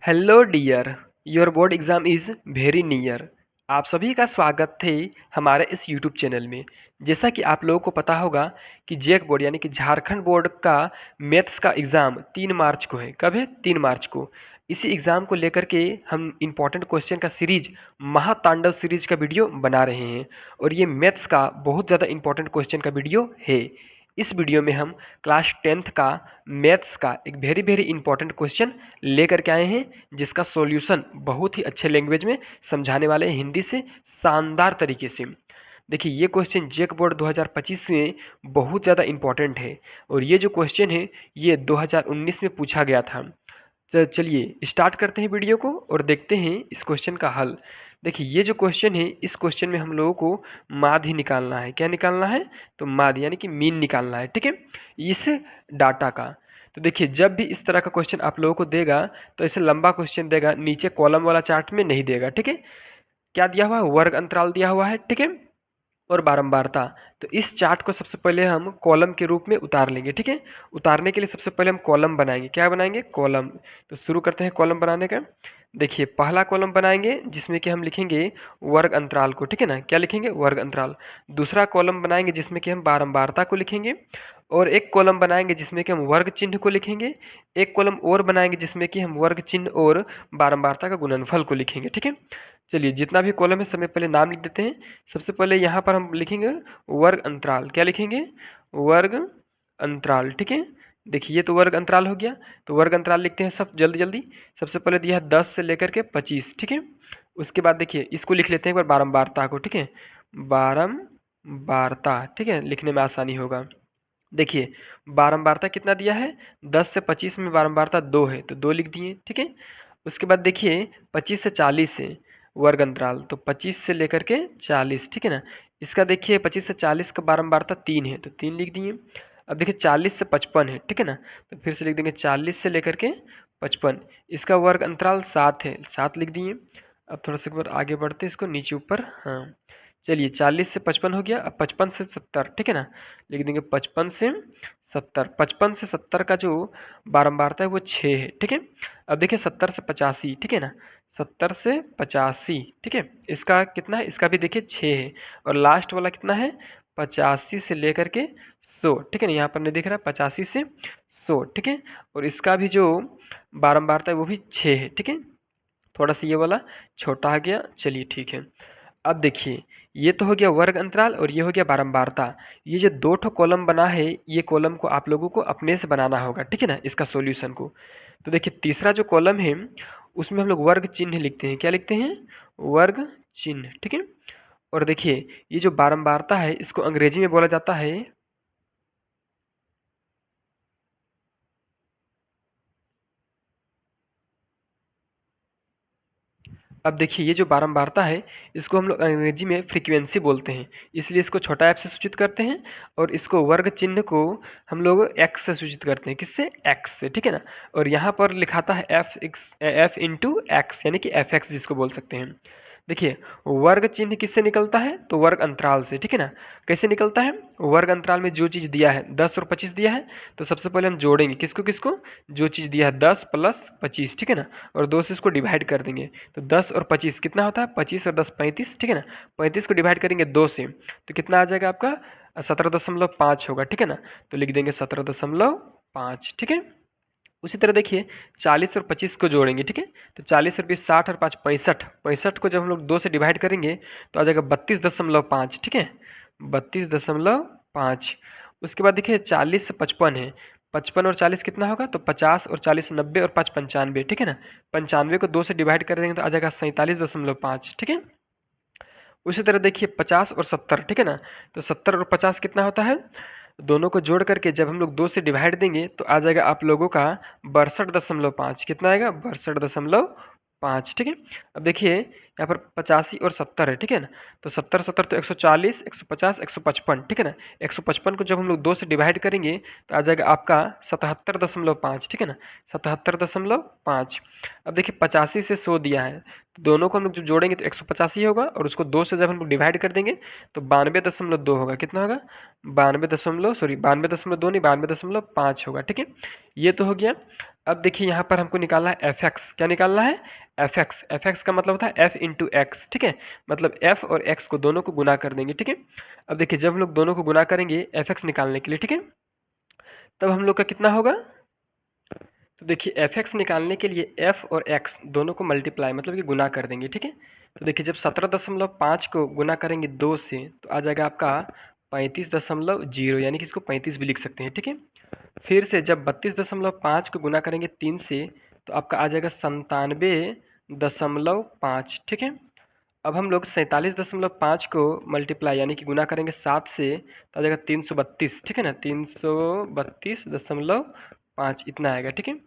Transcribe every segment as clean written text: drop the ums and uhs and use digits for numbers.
Hello dear, your board exam is very near. आप सभी का स्वागत है हमारे इस यूट्यूब चैनल में। जैसा कि आप लोगों को पता होगा कि जेक बोर्ड यानी कि झारखंड बोर्ड का मैथ्स का एग्ज़ाम 3 मार्च को है। कब है? 3 मार्च को। इसी एग्ज़ाम को लेकर के हम इम्पॉर्टेंट क्वेश्चन का सीरीज महातांडव सीरीज का वीडियो बना रहे हैं और ये मैथ्स का बहुत ज़्यादा इम्पॉर्टेंट क्वेश्चन का वीडियो है। इस वीडियो में हम क्लास 10th का मैथ्स का एक वेरी वेरी इंपॉर्टेंट क्वेश्चन लेकर के आए हैं, जिसका सॉल्यूशन बहुत ही अच्छे लैंग्वेज में समझाने वाले हैं, हिंदी से शानदार तरीके से। देखिए, ये क्वेश्चन जेक बोर्ड 2025 में बहुत ज़्यादा इंपॉर्टेंट है और ये जो क्वेश्चन है ये 2019 में पूछा गया था। चलिए स्टार्ट करते हैं वीडियो को और देखते हैं इस क्वेश्चन का हल। देखिए, ये जो क्वेश्चन है इस क्वेश्चन में हम लोगों को माध्य निकालना है। क्या निकालना है? तो माध्य यानी कि मीन निकालना है, ठीक है, इस डाटा का। तो देखिए, जब भी इस तरह का क्वेश्चन आप लोगों को देगा तो ऐसे लंबा क्वेश्चन देगा, नीचे कॉलम वाला चार्ट में नहीं देगा, ठीक है। क्या दिया हुआ है? वर्ग अंतराल दिया हुआ है, ठीक है, और बारंबारता। तो इस चार्ट को सबसे पहले हम कॉलम के रूप में उतार लेंगे, ठीक है। उतारने के लिए सबसे पहले हम कॉलम बनाएंगे। क्या बनाएंगे? कॉलम। तो शुरू करते हैं कॉलम बनाने का। देखिए, पहला कॉलम बनाएंगे जिसमें कि हम लिखेंगे वर्ग अंतराल को, ठीक है ना। क्या लिखेंगे? वर्ग अंतराल। दूसरा कॉलम बनाएंगे जिसमें कि हम बारंबारता को लिखेंगे और एक कॉलम बनाएंगे जिसमें कि हम वर्ग चिन्ह को लिखेंगे। एक कॉलम और बनाएंगे जिसमें कि हम वर्ग चिन्ह और बारंबारता का गुणनफल को लिखेंगे, ठीक है। चलिए, जितना भी कॉलम है सबसे पहले नाम लिख देते हैं। सबसे पहले यहाँ पर हम लिखेंगे वर्ग अंतराल। क्या लिखेंगे? वर्ग अंतराल, ठीक है। देखिए, ये तो वर्ग अंतराल हो गया। तो वर्ग अंतराल लिखते हैं सब जल्दी जल्दी। सबसे पहले दिया है 10 से लेकर के 25, ठीक है। उसके बाद देखिए, इसको लिख लेते हैं एक बार बारंबारता को, ठीक है। बारंबारता, ठीक है, लिखने में आसानी होगा। देखिए, बारंबारता कितना दिया है? 10 से 25 में बारंबारता 2 है तो 2 लिख दिए, ठीक है। उसके बाद देखिए, 25 से 40 है वर्ग अंतराल, तो 25 से लेकर के 40, ठीक है ना। इसका देखिए 25 से 40 का बारंबारता 3 है तो 3 लिख दिए। अब देखिए 40 से 55 है, ठीक है ना, तो फिर से लिख देंगे 40 से लेकर के 55। इसका वर्ग अंतराल 7 है, 7 लिख दिए। अब थोड़ा सा एक बार आगे बढ़ते हैं, इसको नीचे ऊपर, हाँ। चलिए, 40 से 55 हो गया। अब 55 से 70, ठीक है ना, लिख देंगे 55 से 70। 55 से 70 का जो बारंबारता है वो 6 है, ठीक है। अब देखिए 70 से 85, ठीक है ना, 70 से 85, ठीक है। इसका कितना है? इसका भी देखिए 6 है। और लास्ट वाला कितना है? 85 से लेकर के 100, ठीक है ना, यहाँ पर नहीं दिख रहा, 85 से 100, ठीक है। और इसका भी जो बारंबारता है वो भी 6 है, ठीक है। थोड़ा सा ये वाला छोटा आ गया, चलिए ठीक है। अब देखिए, ये तो हो गया वर्ग अंतराल और ये हो गया बारंबारता। ये जो दो ठो कॉलम बना है, ये कॉलम को आप लोगों को अपने से बनाना होगा, ठीक है ना, इसका सॉल्यूशन को। तो देखिए, तीसरा जो कॉलम है उसमें हम लोग वर्ग चिन्ह लिखते हैं। क्या लिखते हैं? वर्ग चिन्ह, ठीक है। और देखिए, ये जो बारंबारता है इसको अंग्रेजी में बोला जाता है, अब देखिए, ये जो बारंबारता है इसको हम लोग अंग्रेजी में फ्रीक्वेंसी बोलते हैं, इसलिए इसको छोटा एफ से सूचित करते हैं। और इसको वर्ग चिन्ह को हम लोग एक्स से सूचित करते हैं। किससे? एक्स से, ठीक है ना। और यहाँ पर लिखाता है एफ इंटू एक्स, यानी कि एफ एक्स जिसको बोल सकते हैं। देखिए, वर्ग चिन्ह किससे निकलता है? तो वर्ग अंतराल से, ठीक है ना। कैसे निकलता है? वर्ग अंतराल में जो चीज़ दिया है 10 और 25 दिया है, तो सबसे पहले हम जोड़ेंगे किसको किसको? जो चीज़ दिया है 10 प्लस 25, ठीक है ना, और 2 से इसको डिवाइड कर देंगे। तो 10 और 25 कितना होता है? 25 और 10 35, ठीक है ना। 35 को डिवाइड करेंगे 2 से तो कितना आ जाएगा आपका? 17.5 होगा, ठीक है ना। तो लिख देंगे 17.5, ठीक है। उसी तरह देखिए, 40 और 25 को जोड़ेंगे, ठीक है। तो 40 और 20 60 और 5 65, 65 को जब हम लोग 2 से डिवाइड करेंगे तो आ जाएगा 32.5, ठीक है, 32.5। उसके बाद देखिए 40 से 55 है, 55 और 40 कितना होगा? तो 50 और 40 90 और 5 95, ठीक है ना। 95 को 2 से डिवाइड कर देंगे तो आ जाएगा 47.5, ठीक है। उसी तरह देखिए 50 और 70, ठीक है ना, तो 70 और 50 कितना होता है? दोनों को जोड़ करके जब हम लोग 2 से डिवाइड देंगे तो आ जाएगा आप लोगों का 62.5। कितना आएगा? 62.5, ठीक है। अब देखिए, यहाँ पर 85 और 70 है, ठीक है ना। तो 70 70 तो 140, 150, 155, ठीक है ना। 155 को जब हम लोग 2 से डिवाइड करेंगे तो आ जाएगा आपका 77.5, ठीक है ना, 77.5। अब देखिए 85 से 100 दिया है, तो दोनों को हम लोग जब जोड़ेंगे तो 185 होगा, और उसको 2 से जब हम लोग डिवाइड कर देंगे तो 92.2 होगा। कितना होगा? 92.2 नहीं, 92.5 होगा, ठीक है। ये तो हो गया। अब देखिए यहाँ पर हमको निकालना है एफ एक्स। क्या निकालना है? F x. एफ एक्स का मतलब होता है एफ इंटू एक्स, ठीक है। मतलब एफ और एक्स को दोनों को गुना कर देंगे, ठीक है। अब देखिए जब हम लोग दोनों को गुना करेंगे एफ एक्स निकालने के लिए, ठीक है, तब हम लोग का कितना होगा? तो देखिए एफ एक्स निकालने के लिए एफ और एक्स दोनों को मल्टीप्लाई मतलब कि गुना कर देंगे, ठीक है। तो देखिए जब 17.5 को गुना करेंगे 2 से तो आ जाएगा आपका 35.0, यानी कि इसको 35 भी लिख सकते हैं, ठीक है। फिर से जब 32.5 को गुना करेंगे 3 से तो आपका आ जाएगा 97.5, ठीक है। अब हम लोग 47.5 को मल्टीप्लाई यानी कि गुना करेंगे 7 से तो आ जाएगा 332, ठीक है ना, 332.5 इतना आएगा, ठीक है।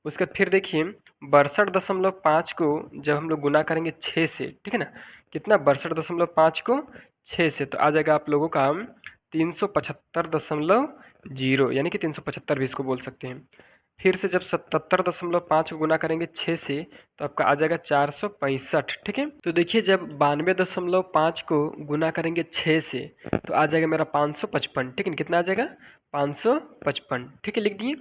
उसके बाद फिर देखिए 62.5 को जब हम लोग गुना करेंगे 6 से, ठीक है ना, कितना? 62.5 को 6 से तो आ जाएगा आप लोगों का 375.0, यानी कि 375 भी इसको बोल सकते हैं। फिर से जब 77.5 को गुना करेंगे 6 से तो आपका आ जाएगा 465, ठीक है। तो देखिए जब 92.5 को गुना करेंगे 6 से तो आ जाएगा मेरा 555, ठीक है। कितना आ जाएगा? 555, ठीक है, लिख दिए।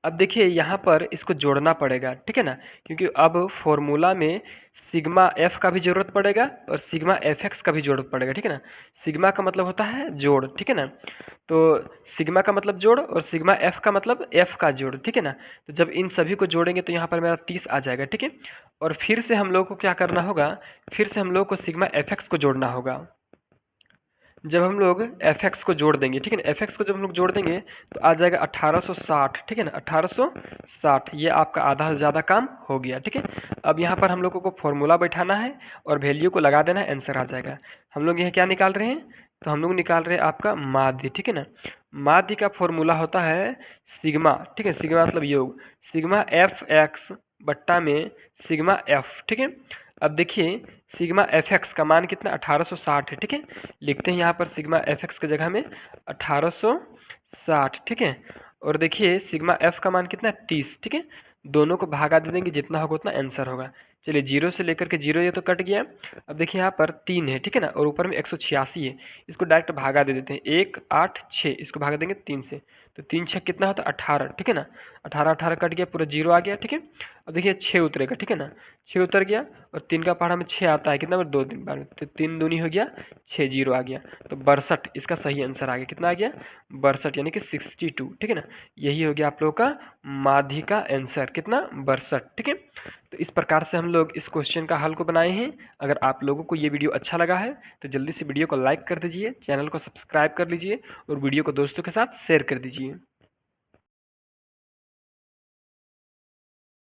अब देखिए यहाँ पर इसको जोड़ना पड़ेगा, ठीक है ना, क्योंकि अब फॉर्मूला में सिग्मा एफ का भी जरूरत पड़ेगा और सिग्मा एफ एक्स का भी जरूरत पड़ेगा, ठीक है ना। सिग्मा का मतलब होता है जोड़, ठीक है ना। तो सिग्मा का मतलब जोड़ और सिग्मा एफ का मतलब एफ का जोड़, ठीक है ना। तो जब इन सभी को जोड़ेंगे तो यहाँ पर मेरा 30 आ जाएगा, ठीक है। और फिर से हम लोग को क्या करना होगा? फिर से हम लोग को सिग्मा एफ एक्स को जोड़ना होगा। जब हम लोग एफ एक्स को जोड़ देंगे, ठीक है ना, एफ एक्स को जब हम लोग जोड़ देंगे तो आ जाएगा 1860, ठीक है ना, 1860। ये आपका आधा से ज़्यादा काम हो गया, ठीक है। अब यहाँ पर हम लोगों को फॉर्मूला बैठाना है और वैल्यू को लगा देना है, आंसर आ जाएगा। हम लोग यहाँ क्या निकाल रहे हैं? तो हम लोग निकाल रहे हैं आपका माध्य, ठीक है ना। माध्य का फॉर्मूला होता है सिग्मा, ठीक है, सिग्मा मतलब योग, सिग्मा एफ एक्स बट्टा में सिग्मा एफ, ठीक है। अब देखिए सिग्मा एफ एक्स का मान कितना? 1860 है, ठीक है। लिखते हैं यहाँ पर सिग्मा एफ एक्स की जगह में 1860, ठीक है। और देखिए सिग्मा एफ का मान कितना है? 30, ठीक है। दोनों को भागा दे देंगे, जितना होगा उतना आंसर होगा। चलिए 0 से लेकर के 0 ये तो कट गया। अब देखिए यहाँ पर 3 है, ठीक है ना, और ऊपर में 186 है। इसको डायरेक्ट भागा दे देते हैं, 1 8 6, इसको भागा देंगे 3 से तो 3 6 कितना होता है? 18, ठीक है ना। 18 18 कट गया, पूरा 0 आ गया, ठीक है। अब देखिए 6 उतरेगा, ठीक है ना, 6 उतर गया और 3 का पहाड़ा में 6 आता है, कितना बार? 2 दिन बार, तो 3 दूनी हो गया 6, 0 आ गया। तो 62 इसका सही आंसर आ गया। कितना आ गया? 62, यानी कि 62, ठीक है ना। यही हो गया आप लोगों का माध्य का आंसर, कितना? 62, ठीक है। तो इस प्रकार से हम लोग इस क्वेश्चन का हल को बनाए हैं। अगर आप लोगों को ये वीडियो अच्छा लगा है तो जल्दी से वीडियो को लाइक कर दीजिए, चैनल को सब्सक्राइब कर लीजिए और वीडियो को दोस्तों के साथ शेयर कर दीजिए।